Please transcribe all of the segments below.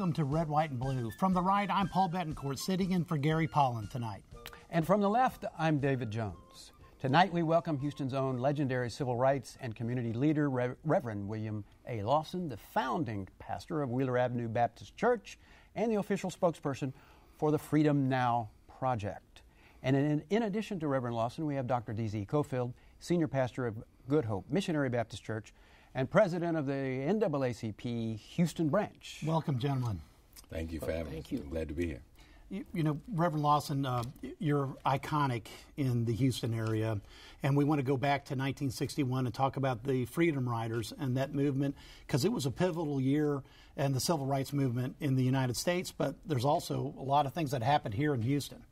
Welcome to Red, White, and Blue. From the right, I'm Paul Bettencourt, sitting in for Gary Polland tonight. And from the left, I'm David Jones. Tonight we welcome Houston's own legendary civil rights and community leader, Reverend William A. Lawson, the founding pastor of Wheeler Avenue Baptist Church and the official spokesperson for the Freedom Now Project. And in addition to Reverend Lawson, we have Dr. D.Z. Cofield, senior pastor of Good Hope Missionary Baptist Church and president of the NAACP Houston Branch. Welcome, gentlemen. Thank you for having us. Thank you. I'm glad to be here. You know, Reverend Lawson, you're iconic in the Houston area, and we want to go back to 1961 and talk about the Freedom Riders and that movement, because it was a pivotal year in the civil rights movement in the United States, but there's also a lot of things that happened here in Houston.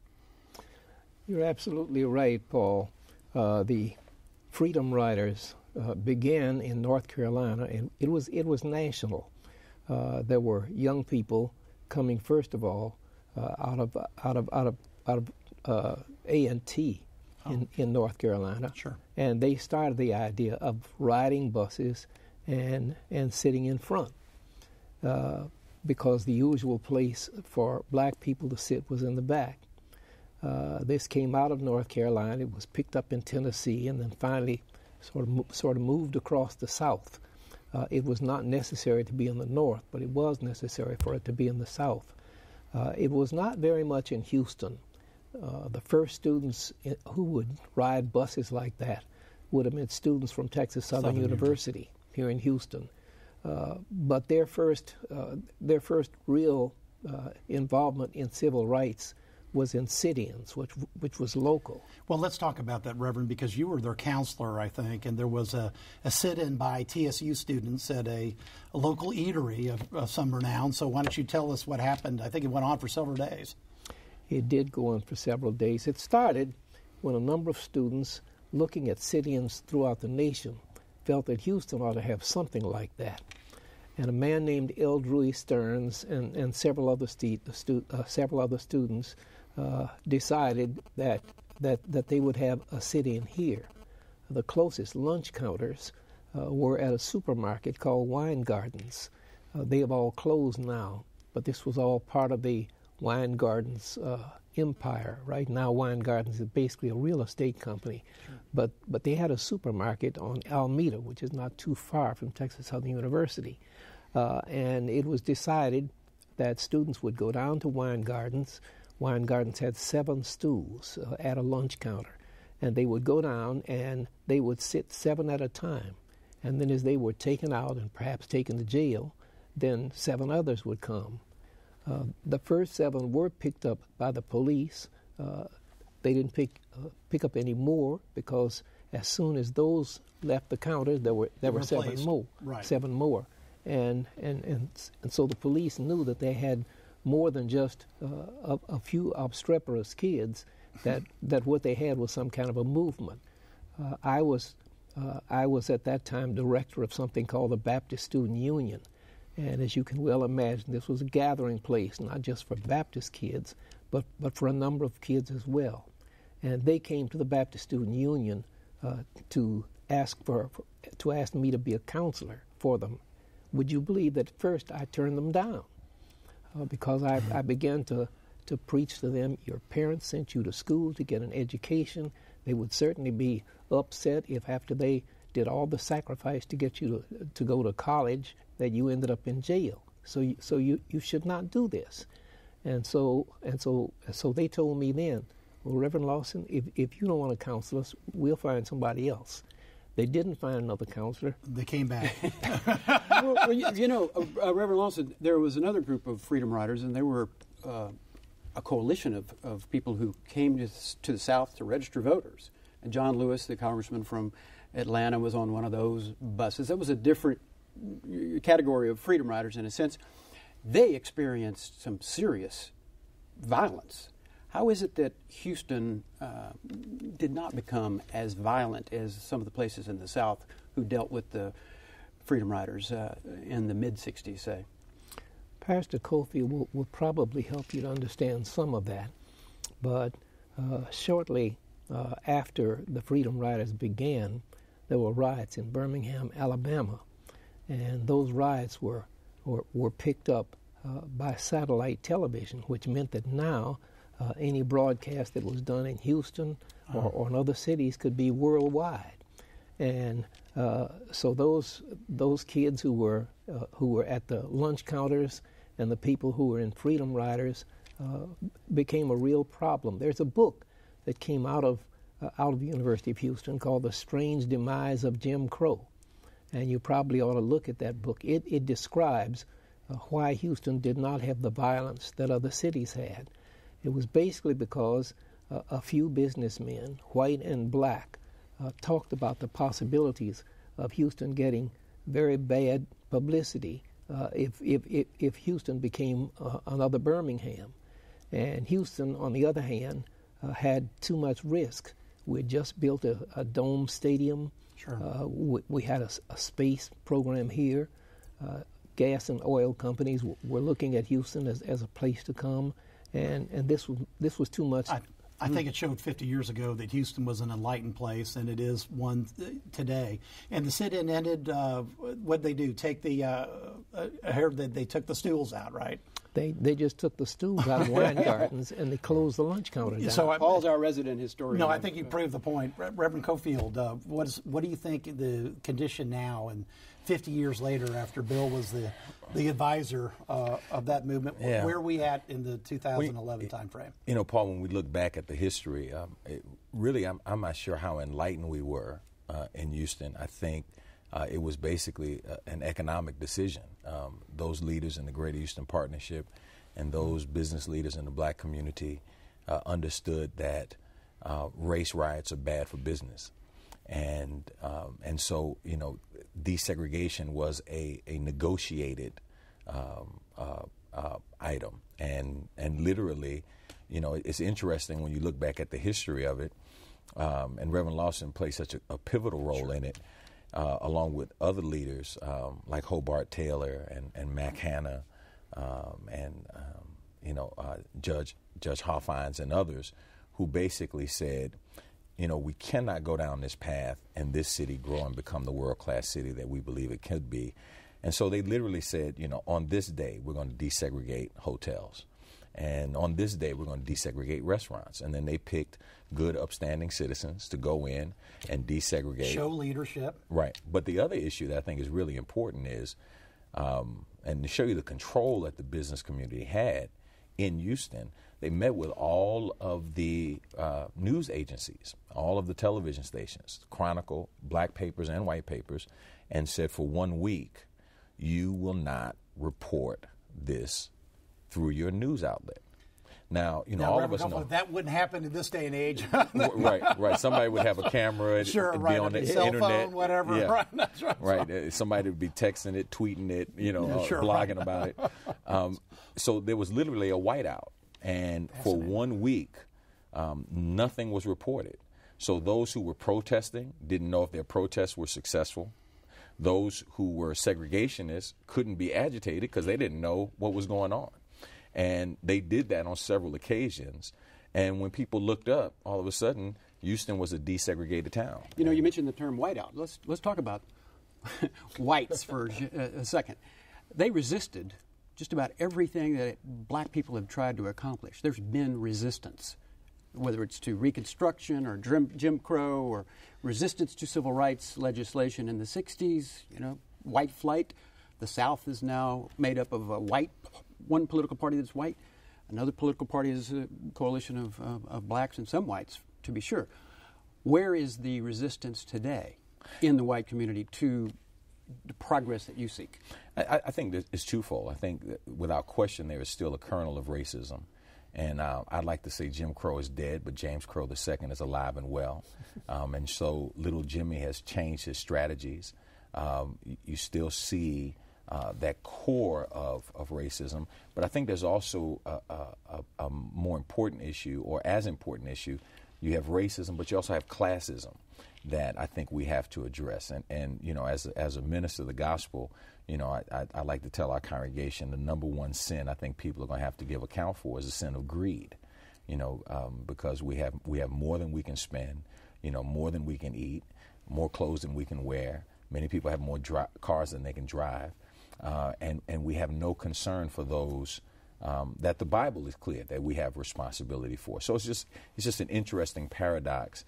You're absolutely right, Paul. The Freedom Riders began in North Carolina, and it was national. There were young people coming, first of all, out of A&T in North Carolina. Sure. And they started the idea of riding buses and sitting in front, because the usual place for black people to sit was in the back. This came out of North Carolina. It was picked up in Tennessee, and then finally sort of moved across the South. It was not necessary to be in the North, but it was necessary for it to be in the South. It was not very much in Houston. The first students who would ride buses like that would have been students from Texas Southern University here in Houston. But their first real involvement in civil rights was in sit-ins, which was local. Well, let's talk about that, Reverend, because you were their counselor, I think, and there was a sit-in by TSU students at a local eatery of some renown. So why don't you tell us what happened? I think it went on for several days. It did go on for several days. It started when a number of students looking at sit-ins throughout the nation felt that Houston ought to have something like that. And a man named L. Drew Stearns and several other students decided that they would have a sit-in here. The closest lunch counters were at a supermarket called Wine Gardens. They have all closed now, but this was all part of the Wine Gardens empire. Right now, Wine Gardens is basically a real estate company, sure. but they had a supermarket on Alameda, which is not too far from Texas Southern University. And it was decided that students would go down to Wine Gardens. Wine Gardens had 7 stools at a lunch counter. And they would go down and they would sit 7 at a time. And then as they were taken out and perhaps taken to jail, then 7 others would come. The first 7 were picked up by the police. They didn't pick up any more, because as soon as those left the counter, there were 7 more. Right. 7 more. And so the police knew that they had more than just a few obstreperous kids, that what they had was some kind of a movement. I was at that time director of something called the Baptist Student Union, and as you can well imagine, this was a gathering place, not just for Baptist kids, but for a number of kids as well. And they came to the Baptist Student Union to ask me to be a counselor for them. Would you believe that at first I turned them down because I began to preach to them, your parents sent you to school to get an education. They would certainly be upset if after they did all the sacrifice to get you to go to college that you ended up in jail. So you should not do this. And so they told me then, well, Reverend Lawson, if you don't want to counsel us, we'll find somebody else. They didn't find another counselor. They came back. Well, Reverend Lawson, there was another group of Freedom Riders, and they were a coalition of people who came to the South to register voters. And John Lewis, the congressman from Atlanta, was on one of those buses. That was a different category of Freedom Riders in a sense. They experienced some serious violence. How is it that Houston did not become as violent as some of the places in the South who dealt with the Freedom Riders in the mid-'60s, say? Pastor Cofield will probably help you to understand some of that. But shortly after the Freedom Riders began, there were riots in Birmingham, Alabama. And those riots were picked up by satellite television, which meant that now any broadcast that was done in Houston or in other cities could be worldwide. And so those kids who were at the lunch counters and the people who were in Freedom Riders became a real problem. There's a book that came out of the University of Houston called The Strange Demise of Jim Crow. And you probably ought to look at that book. It describes why Houston did not have the violence that other cities had. It was basically because a few businessmen, white and black, talked about the possibilities of Houston getting very bad publicity if Houston became another Birmingham. And Houston, on the other hand, had too much risk. We had just built a dome stadium. Sure. We had a space program here. Gas and oil companies were looking at Houston as a place to come, and this was too much. I think it showed 50 years ago that Houston was an enlightened place, and it is one today. And the sit-in ended. What'd they do? Take the? I heard that they took the stools out, right? They just took the stools out of wine gardens and they closed the lunch counter down. So Paul's our resident historian. No, I think you proved the point, Reverend Cofield. What do you think the condition now, and 50 years later, after Bill was the advisor of that movement, where are we at in the 2011 timeframe? You know, Paul, when we look back at the history, really, I'm not sure how enlightened we were in Houston. I think it was basically an economic decision. Those leaders in the Greater Houston Partnership and those business leaders in the black community understood that race riots are bad for business. And so, you know, desegregation was a negotiated item. And literally, you know, it's interesting when you look back at the history of it, and Reverend Lawson played such a pivotal role in it, along with other leaders like Hobart Taylor and Mac Hanna and Judge Hoffines and others, who basically said, you know, we cannot go down this path and this city grow and become the world-class city that we believe it could be. And so they literally said, you know, on this day we're going to desegregate hotels. And on this day, we're going to desegregate restaurants. And then they picked good, upstanding citizens to go in and desegregate. Show leadership. Right. But the other issue that I think is really important is, and to show you the control that the business community had in Houston, they met with all of the news agencies, all of the television stations, Chronicle, black papers and white papers, and said for 1 week, you will not report this through your news outlet. Now, you know, all of us know that wouldn't happen in this day and age. Right. Somebody would have a camera, sure, be right, on the cell internet, phone, whatever. Yeah. Right, that's right. Right. Somebody would be texting it, tweeting it, you know, blogging about it. So there was literally a whiteout, and for 1 week, nothing was reported. So those who were protesting didn't know if their protests were successful. Those who were segregationists couldn't be agitated because they didn't know what was going on. And they did that on several occasions. And when people looked up, all of a sudden, Houston was a desegregated town. You know, you mentioned the term whiteout. Let's talk about whites for a second. They resisted just about everything that black people have tried to accomplish. There's been resistance, whether it's to Reconstruction or Jim Crow or resistance to civil rights legislation in the 60s, you know, white flight. The South is now made up of one political party that's white, another political party is a coalition of blacks and some whites, to be sure. Where is the resistance today in the white community to the progress that you seek? I think that it's twofold. I think that without question there is still a kernel of racism. And I'd like to say Jim Crow is dead, but James Crow II is alive and well. And so little Jimmy has changed his strategies. You still see that core of racism. But I think there's also a more important issue, or as important issue. You have racism, but you also have classism that I think we have to address. And you know, as a minister of the gospel, you know, I like to tell our congregation the number one sin I think people are going to have to give account for is the sin of greed. You know, because we have more than we can spend, you know, more than we can eat, more clothes than we can wear. Many people have more cars than they can drive. and we have no concern for those that the Bible is clear that we have responsibility for. So it's just an interesting paradox,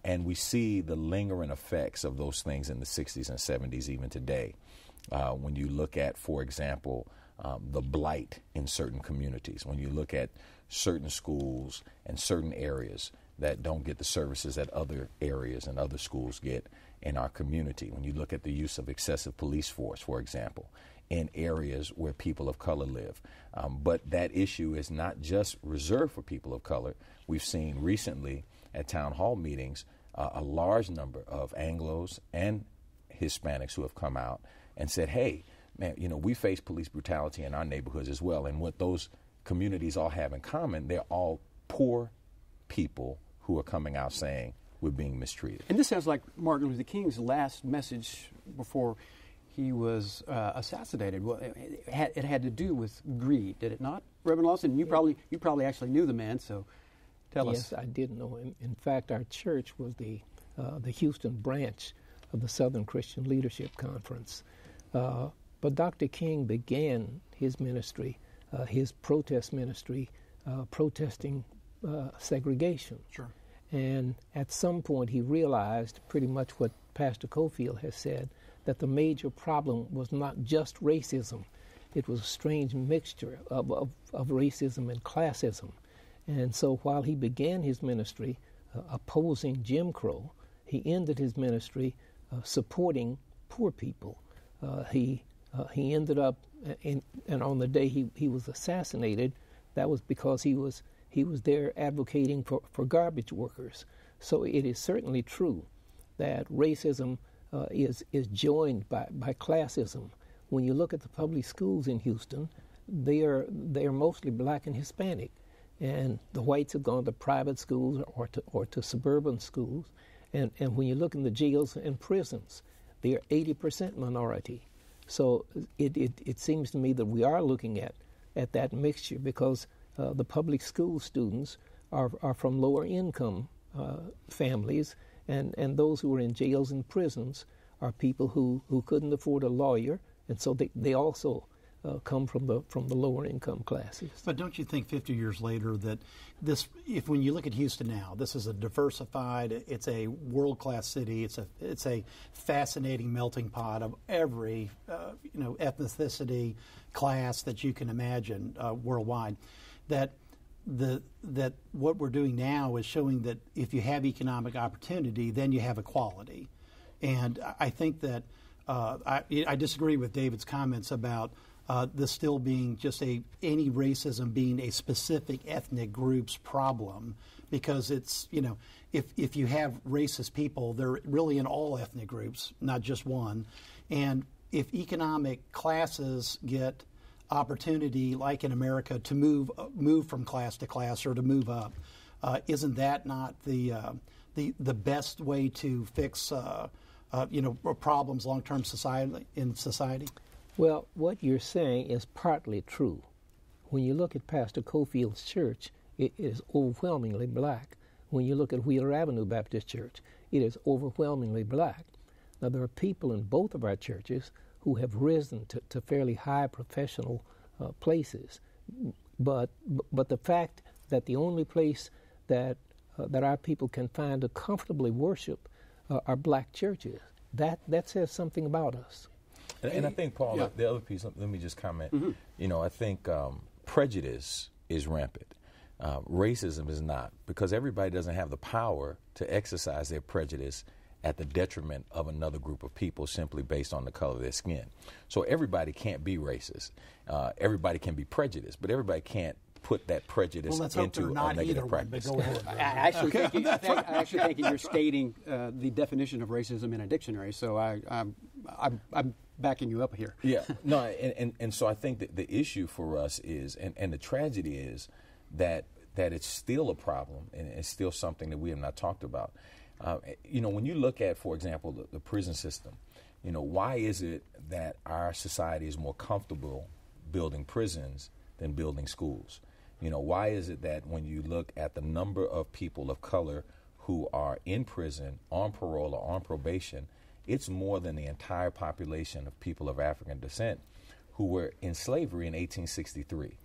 and we see the lingering effects of those things in the 60s and 70s even today. When you look at, for example, the blight in certain communities, when you look at certain schools and certain areas that don't get the services that other areas and other schools get in our community, when you look at the use of excessive police force, for example, in areas where people of color live. But that issue is not just reserved for people of color. We've seen recently at town hall meetings a large number of Anglos and Hispanics who have come out and said, hey, man, we face police brutality in our neighborhoods as well. And what those communities all have in common, they're all poor people who are coming out saying we're being mistreated. And this sounds like Martin Luther King's last message before he was assassinated. Well, it had to do with greed, did it not, Reverend Lawson? You probably actually knew the man, so tell us. Yes, I did know him. In fact, our church was the Houston branch of the Southern Christian Leadership Conference. But Dr. King began his ministry, his protest ministry, protesting segregation. Sure. And at some point he realized pretty much what Pastor Cofield has said, that the major problem was not just racism. It was a strange mixture of racism and classism. And so while he began his ministry opposing Jim Crow, he ended his ministry supporting poor people. He ended up, and on the day he was assassinated, that was because he was there advocating for garbage workers. So it is certainly true that racism is joined by classism. When you look at the public schools in Houston, they are mostly black and Hispanic, and the whites have gone to private schools or to suburban schools. And when you look in the jails and prisons, they are 80% minority. So it seems to me that we are looking at that mixture, because the public school students are from lower income families, and those who are in jails and prisons are people who couldn't afford a lawyer, and so they also come from the lower income classes. But don't you think 50 years later that when you look at Houston now, this is a diversified, it's a world-class city, it's a fascinating melting pot of every ethnicity, class that you can imagine worldwide. That what we're doing now is showing that if you have economic opportunity, then you have equality. And I think that I disagree with David's comments about this still being just any racism being a specific ethnic group's problem, because it's, if you have racist people, they're really in all ethnic groups, not just one. And if economic classes get opportunity, like in America, to move from class to class or to move up, isn't that not the best way to fix problems long-term in society? Well, what you're saying is partly true. When you look at Pastor Cofield's church, it is overwhelmingly black. When you look at Wheeler Avenue Baptist Church, it is overwhelmingly black. Now, there are people in both of our churches who have risen to fairly high professional places, but the fact that the only place that our people can find to comfortably worship are black churches, that says something about us. And I think, Paul, the other piece, let me just comment. Mm-hmm. I think prejudice is rampant. Racism is not, because everybody doesn't have the power to exercise their prejudice at the detriment of another group of people simply based on the color of their skin. So everybody can't be racist. Everybody can be prejudiced, but everybody can't put that prejudice into a negative practice. I actually think you're stating the definition of racism in a dictionary, so I'm backing you up here. Yeah, no, and so I think that the issue for us is, and the tragedy is that it's still a problem, and it's still something that we have not talked about. When you look at, for example, the prison system, why is it that our society is more comfortable building prisons than building schools? Why is it that when you look at the number of people of color who are in prison, on parole, or on probation, it's more than the entire population of people of African descent? who were in slavery in 1863.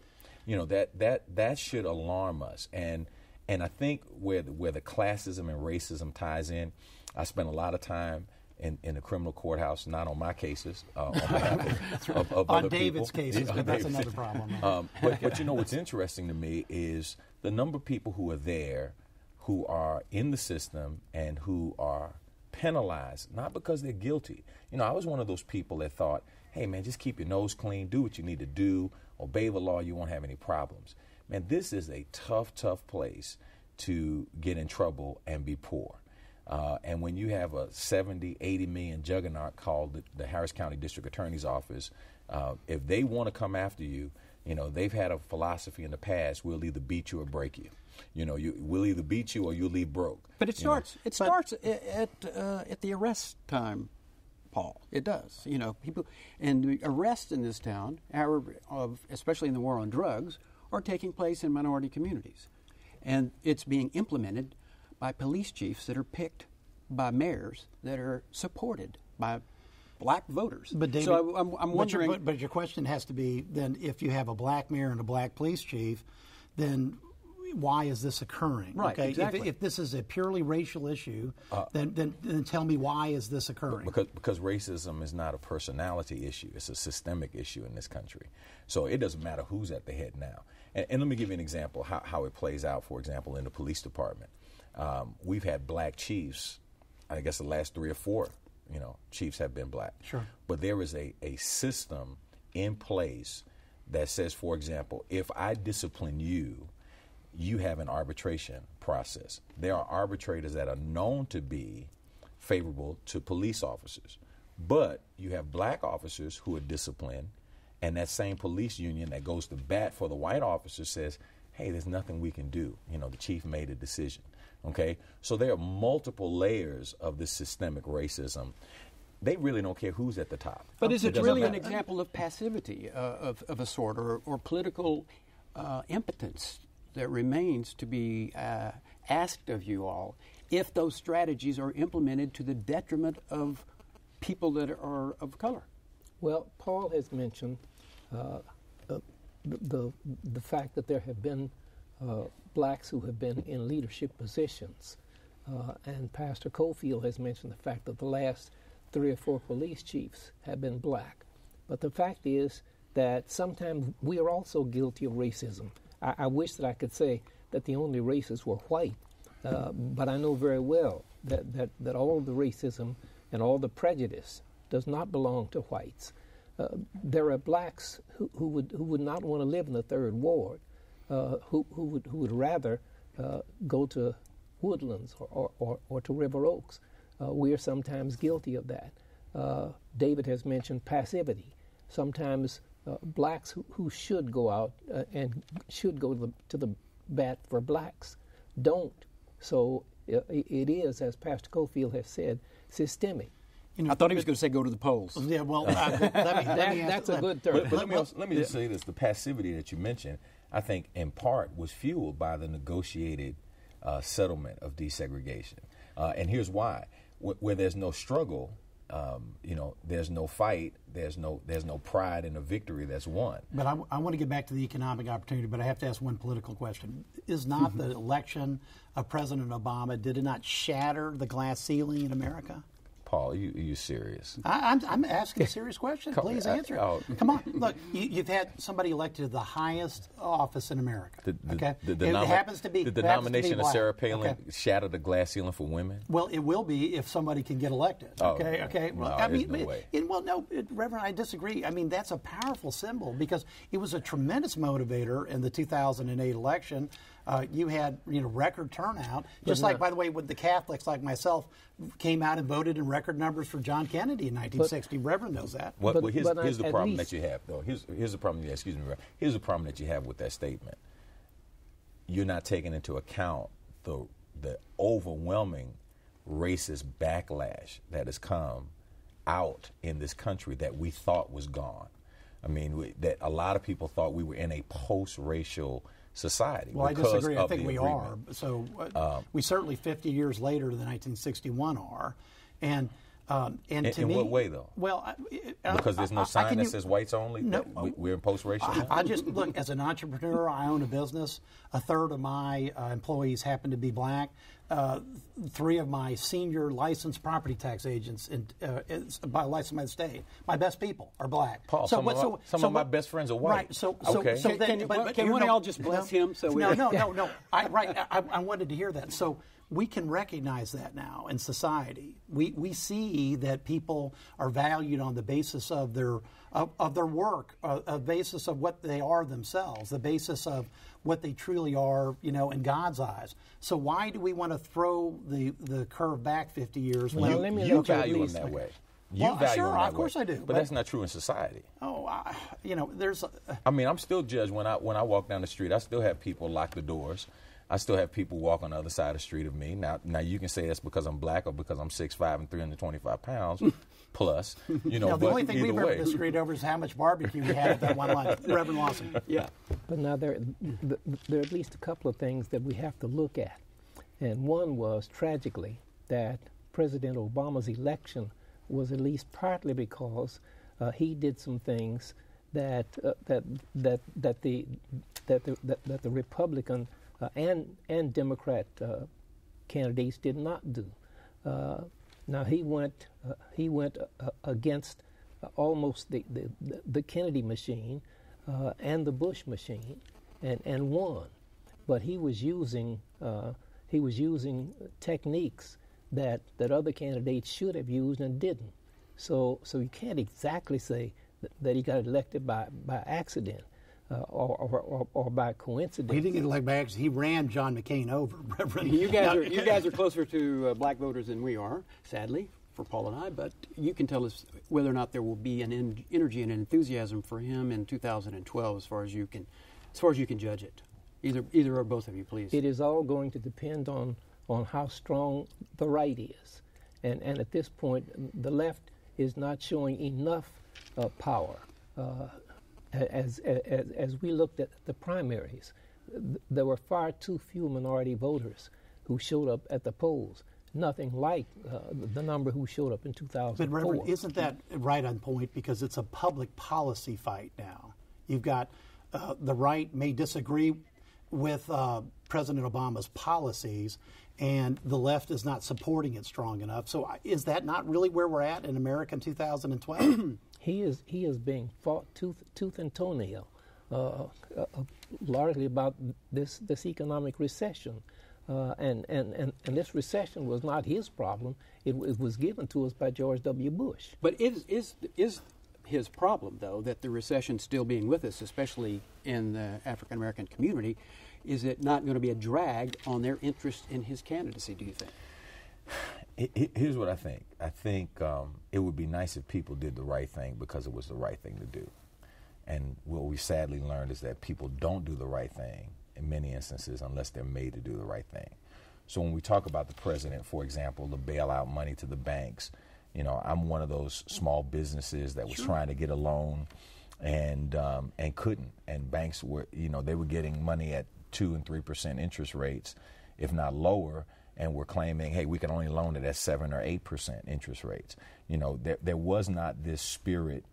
You know, that should alarm us. And I think where the classism and racism ties in, I spent a lot of time in the criminal courthouse, not on my cases, on behalf of on other David's people. cases, but that's another problem. But you know what's interesting to me is the number of people who are there, who are in the system and who are penalized, not because they're guilty. You know, I was one of those people that thought, hey man, just keep your nose clean, do what you need to do, obey the law, you won't have any problems. Man, this is a tough place to get in trouble and be poor. And when you have a 70, 80 million juggernaut called the Harris County District Attorney's Office, if they want to come after you, you know, they've had a philosophy in the past, we'll either beat you or break you. You know, we'll either beat you or you'll leave broke. But it starts at the arrest time, Paul. It does. You know, people, and the arrests in this town, especially in the war on drugs, are taking place in minority communities. And it's being implemented by police chiefs that are picked by mayors that are supported by black voters. But David, so I'm wondering. But your question has to be then: if you have a black mayor and a black police chief, then why is this occurring? Right. Okay? Exactly. If this is a purely racial issue, then tell me why is this occurring? Because racism is not a personality issue; it's a systemic issue in this country. So it doesn't matter who's at the head now. And let me give you an example how it plays out. For example, in the police department. We've had black chiefs, I guess the last 3 or 4, you know, chiefs have been black. Sure. But there is a system in place that says, for example, if I discipline you, you have an arbitration process. There are arbitrators that are known to be favorable to police officers. But you have black officers who are disciplined, and that same police union that goes to bat for the white officer says, hey, there's nothing we can do. You know, the chief made a decision. Okay, so there are multiple layers of this systemic racism. They really don't care who's at the top. But is it really an example of passivity of a sort, or political impotence that remains to be asked of you all if those strategies are implemented to the detriment of people that are of color? Well, Paul has mentioned the fact that there have been blacks who have been in leadership positions. And Pastor Cofield has mentioned the fact that the last 3 or 4 police chiefs have been black. But the fact is that sometimes we are also guilty of racism. I wish that I could say that the only races were white, but I know very well that all the racism and all the prejudice does not belong to whites. There are blacks who would not want to live in the 3rd Ward, who would rather go to Woodlands or to River Oaks. We are sometimes guilty of that. David has mentioned passivity. Sometimes blacks who should go out and should go to the bat for blacks don't. So it is, as Pastor Cofield has said, systemic. You know, I thought he was going to say go to the polls. Yeah, well, that's a good term. But let me just say this: the passivity that you mentioned, I think, in part, was fueled by the negotiated settlement of desegregation. And here's why: where there's no struggle, there's no fight, there's no pride in a victory that's won. But I want to get back to the economic opportunity, but I have to ask one political question. Is not the election of President Obama, did it not shatter the glass ceiling in America? Paul, are you serious? I'm asking a serious question. Please answer it. Come on. Look, you've had somebody elected to the highest office in America. It happens to be Did the nomination of Sarah Palin shatter the glass ceiling for women? Well, it will be if somebody can get elected. Okay. Well, there's no way. Reverend, I disagree. I mean, that's a powerful symbol because it was a tremendous motivator in the 2008 election. You had record turnout, just like, by the way, with the Catholics like myself came out and voted in record numbers for John Kennedy in 1960. Reverend knows that. Here's the problem that you have, though. Here's the problem. Excuse me. Here's the problem that you have with that statement. You're not taking into account the overwhelming racist backlash that has come out in this country that we thought was gone. I mean, that a lot of people thought we were in a post-racial society. Well, I disagree. I think we are. So we certainly 50 years later than 1961 are. And And to in me, what way, though? Well, because there's no sign that says whites only. No, we're in post-racial. I just look as an entrepreneur. I own a business. A third of my employees happen to be black. 3 of my senior licensed property tax agents, by license by the state, my best people are black. Paul, some of my best friends are white. Right. So can one of y'all just bless him? So no. I wanted to hear that. So we can recognize that now in society. We see that people are valued on the basis of their work, a basis of what they are themselves, the basis of what they truly are, in God's eyes. So why do we want to throw the curve back 50 years? Well, when you value them that way. You value sure, them that of course way. I do. But that's not true in society. There's. I'm still judged when I walk down the street. I still have people lock the doors. I still have people walk on the other side of the street of me. Now you can say that's because I'm black or because I'm 6'5" and 325 pounds plus. The only thing we've ever disagreed over is how much barbecue we had at that one line. Reverend Lawson. Yeah. But now there are at least a couple of things that we have to look at. And one was, tragically, that President Obama's election was at least partly because he did some things that the Republican and Democrat candidates did not do. Now he went against almost the Kennedy machine and the Bush machine, and won. But he was using techniques that other candidates should have used and didn't. So you can't exactly say that he got elected by accident. Or by coincidence. He didn't get elected by accident. He ran John McCain over, Reverend. You guys are closer to black voters than we are, sadly, for Paul and I. But you can tell us whether or not there will be an energy and enthusiasm for him in 2012, as far as you can judge it. Either or both of you, please. It is all going to depend on how strong the right is, and at this point, the left is not showing enough power. As we looked at the primaries, there were far too few minority voters who showed up at the polls. Nothing like the number who showed up in 2004. But Reverend, isn't that right on point? Because it's a public policy fight now. You've got the right may disagree with President Obama's policies, and the left is not supporting it strong enough. So is that not really where we're at in America in 2012? He is being fought tooth and toenail, largely about this economic recession, and this recession was not his problem. It was given to us by George W. Bush. But is his problem, though, that the recession still being with us, especially in the African American community, is it not going to be a drag on their interest in his candidacy, do you think? Here's what I think. I think it would be nice if people did the right thing because it was the right thing to do. And what we sadly learned is that people don't do the right thing in many instances unless they're made to do the right thing. So when we talk about the president, for example, the bailout money to the banks, I'm one of those small businesses that was trying to get a loan and couldn't. And banks were, they were getting money at 2% and 3% interest rates, if not lower. And we're claiming, hey, we can only loan it at 7 or 8% interest rates. There was not this spirit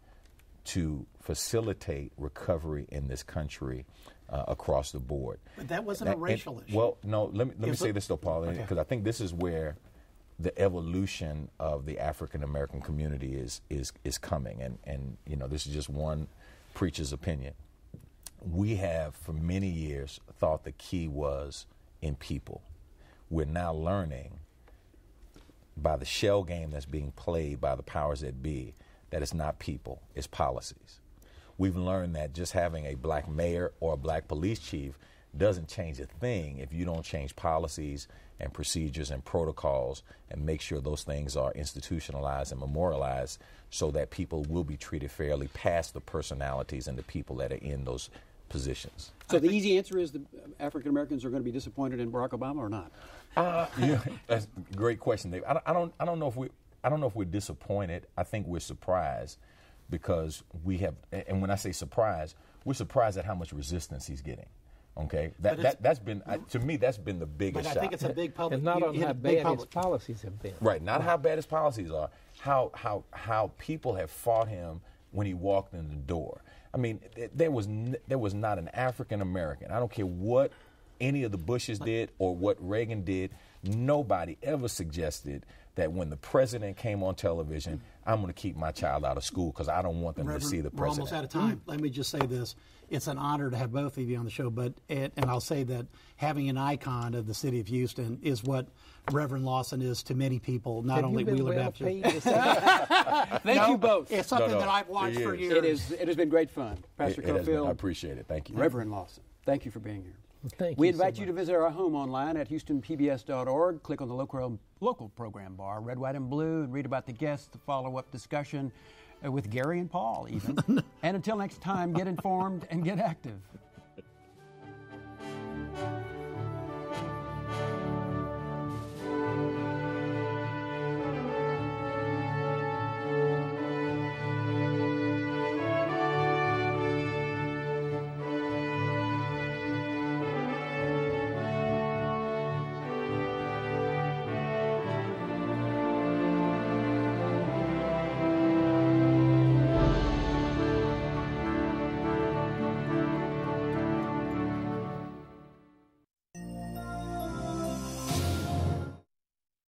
to facilitate recovery in this country across the board. But that wasn't a racial issue. Well, no, let me say this though, Paul, because I think this is where the evolution of the African American community is coming, and this is just one preacher's opinion. We have for many years thought the key was in people. We're now learning by the shell game that's being played by the powers that be that it's not people, it's policies. We've learned that just having a black mayor or a black police chief doesn't change a thing if you don't change policies and procedures and protocols and make sure those things are institutionalized and memorialized so that people will be treated fairly past the personalities and the people that are in those positions. So the easy answer is the African Americans are going to be disappointed in Barack Obama or not? Yeah, that's a great question, Dave. I don't know if we're disappointed. I think we're surprised because we have, and when I say surprised, we're surprised at how much resistance he's getting. Okay, that's been to me that's been the biggest shock. I think it's a big public. And not on how bad his policies have been. Right, not how bad his policies are, how people have fought him when he walked in the door. I mean, there was not an African American. I don't care what any of the Bushes did or what Reagan did. Nobody ever suggested that when the president came on television, I'm going to keep my child out of school because I don't want them to see the president. We're almost out of time. Let me just say this. It's an honor to have both of you on the show, and I'll say that having an icon of the city of Houston is what Reverend Lawson is to many people, not only Wheeler Baptist. Thank you both. It's something that I've watched for years. It has been great fun. Pastor Cofield. I appreciate it. Thank you. Reverend Lawson, thank you for being here. Thank we you invite so you to visit our home online at HoustonPBS.org. Click on the local program bar, red, white, and blue, and read about the guests, the follow-up discussion with Gary and Paul, even. And until next time, get informed and get active.